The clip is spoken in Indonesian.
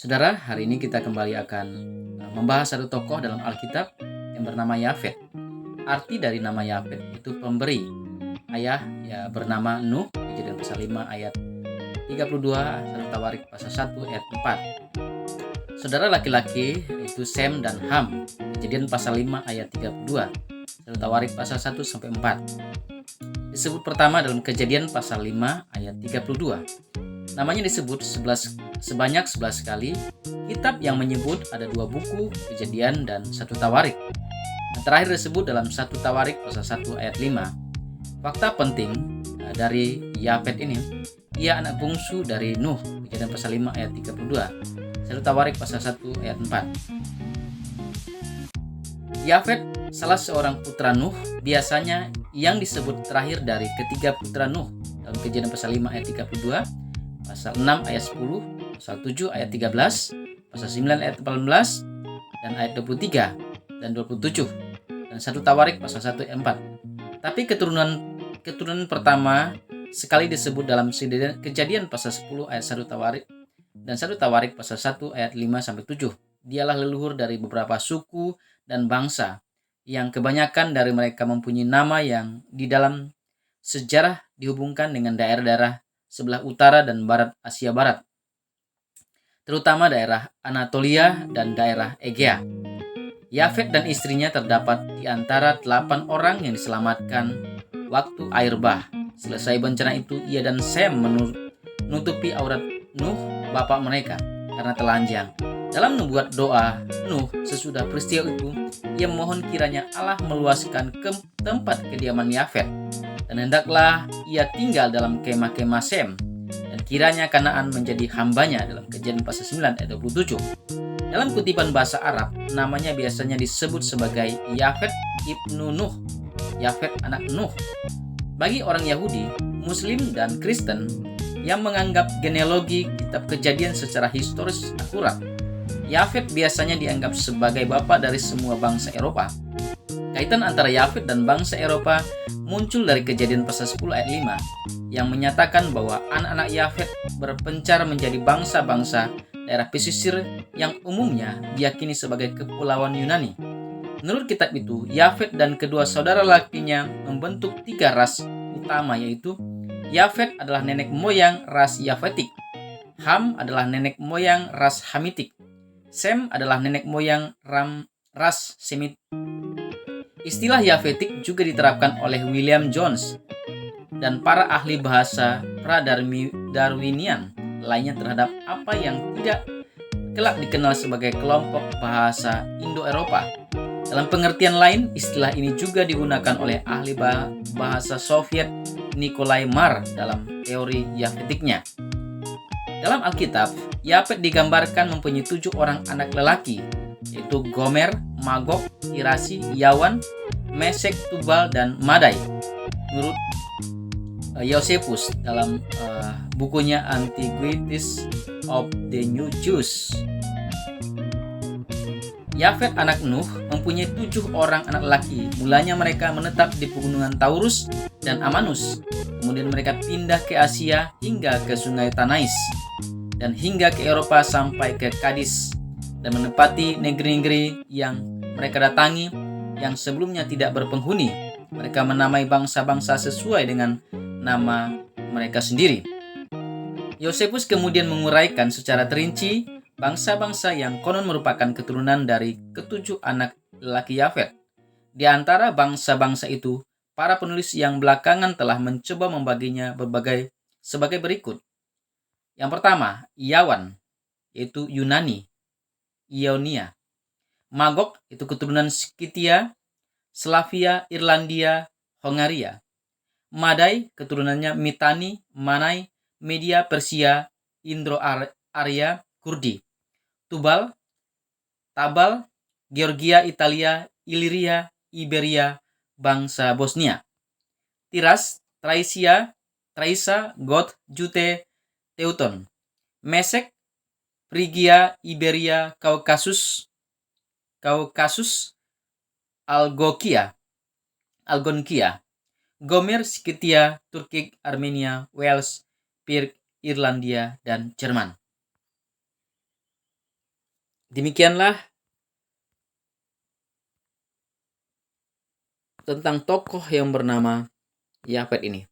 Saudara, hari ini kita kembali akan membahas satu tokoh dalam Alkitab yang bernama Yafet. Arti dari nama Yafet itu pemberi. Ayah ya bernama Nuh, Kejadian pasal 5 ayat 32, satu Tawarik pasal 1 ayat 4. Saudara laki-laki itu Sem dan Ham, Kejadian pasal 5 ayat 32, satu Tawarik pasal 1 sampai 4. Disebut pertama dalam Kejadian pasal 5 ayat 32. Namanya disebut sebanyak 11 kali. Kitab yang menyebut ada 2 buku, Kejadian dan 1 Tawarik. Yang terakhir disebut dalam 1 Tawarik pasal 1 ayat 5. Fakta penting dari Yafet ini, ia anak bungsu dari Nuh, Kejadian pasal 5 ayat 32. 1 Tawarik pasal 1 ayat 4. Yafet salah seorang putra Nuh, biasanya yang disebut terakhir dari ketiga putra Nuh dalam Kejadian pasal 5 ayat 32, pasal 6 ayat 10, pasal 7 ayat 13, pasal 9 ayat 18, dan ayat 23 dan 27, dan 1 Tawarik pasal 1 ayat 4. Tapi keturunan pertama sekali disebut dalam Kejadian pasal 10 ayat 1 Tawarik dan 1 Tawarik pasal 1 ayat 5 sampai 7. Dialah leluhur dari beberapa suku dan bangsa yang kebanyakan dari mereka mempunyai nama yang di dalam sejarah dihubungkan dengan daerah-daerah sebelah utara dan barat Asia Barat, terutama daerah Anatolia dan daerah Egea. Yafet dan istrinya terdapat di antara 8 orang yang diselamatkan waktu air bah. Selesai bencana itu, ia dan Sem menutupi aurat Nuh, bapak mereka, karena telanjang. Dalam membuat doa Nuh sesudah peristiwa itu, ia memohon kiranya Allah meluaskan tempat kediaman Yafet, dan hendaklah ia tinggal dalam kemah-kemah Sem, dan kiranya Kanaan menjadi hambanya dalam Kejadian pasal 9 ayat 27. Dalam kutipan bahasa Arab, namanya biasanya disebut sebagai Yafet ibnu Nuh, Yafet anak Nuh. Bagi orang Yahudi, Muslim, dan Kristen yang menganggap genealogi kitab Kejadian secara historis akurat, Yafet biasanya dianggap sebagai bapa dari semua bangsa Eropa. Kaitan antara Yafet dan bangsa Eropa muncul dari Kejadian pasal 10 ayat 5 yang menyatakan bahwa anak-anak Yafet berpencar menjadi bangsa-bangsa daerah pesisir yang umumnya diyakini sebagai kepulauan Yunani. Menurut kitab itu, Yafet dan kedua saudara lakinya membentuk 3 ras utama, yaitu Yafet adalah nenek moyang ras Yafetik, Ham adalah nenek moyang ras Hamitik, Sem adalah nenek moyang ras Semit. Istilah Yafetik juga diterapkan oleh William Jones dan para ahli bahasa pra-Darwinian lainnya terhadap apa yang tidak kelak dikenal sebagai kelompok bahasa Indo-Eropa. Dalam pengertian lain, istilah ini juga digunakan oleh ahli bahasa Soviet Nikolai Marr dalam teori Yafetiknya. Dalam Alkitab, Yafet digambarkan mempunyai 7 orang anak lelaki, yaitu Gomer, Magog, Tirasi, Yawan, Mesek, Tubal, dan Madai. Menurut Josephus dalam bukunya Antiquities of the New Jews, Yafet anak Nuh mempunyai 7 orang anak laki. Mulanya mereka menetap di pegunungan Taurus dan Amanus. Kemudian mereka pindah ke Asia hingga ke sungai Tanais, dan hingga ke Eropa sampai ke Kadis, dan menempati negeri-negeri yang mereka datangi yang sebelumnya tidak berpenghuni. Mereka menamai bangsa-bangsa sesuai dengan nama mereka sendiri. Josephus kemudian menguraikan secara terinci bangsa-bangsa yang konon merupakan keturunan dari ke-7 anak lelaki Yafet. Di antara bangsa-bangsa itu, para penulis yang belakangan telah mencoba membaginya sebagai berikut. Yang pertama, Yawan, yaitu Yunani, Ionia. Magog, itu keturunan Skythia, Slavia, Irlandia, Hongaria. Madai, keturunannya Mitanni, Manai, Media, Persia, Indo-Arya, Kurdi. Tubal, Tabal, Georgia, Italia, Iliria, Iberia, bangsa Bosnia. Tiras, Traisa, Goth, Jute, Teuton. Mesek, Frigia, Iberia, Kaukasus, Algonkia. Gomer, Skythia, Turki, Armenia, Wales, Pirk, Irlandia, dan Jerman. Demikianlah tentang tokoh yang bernama Yafet ini.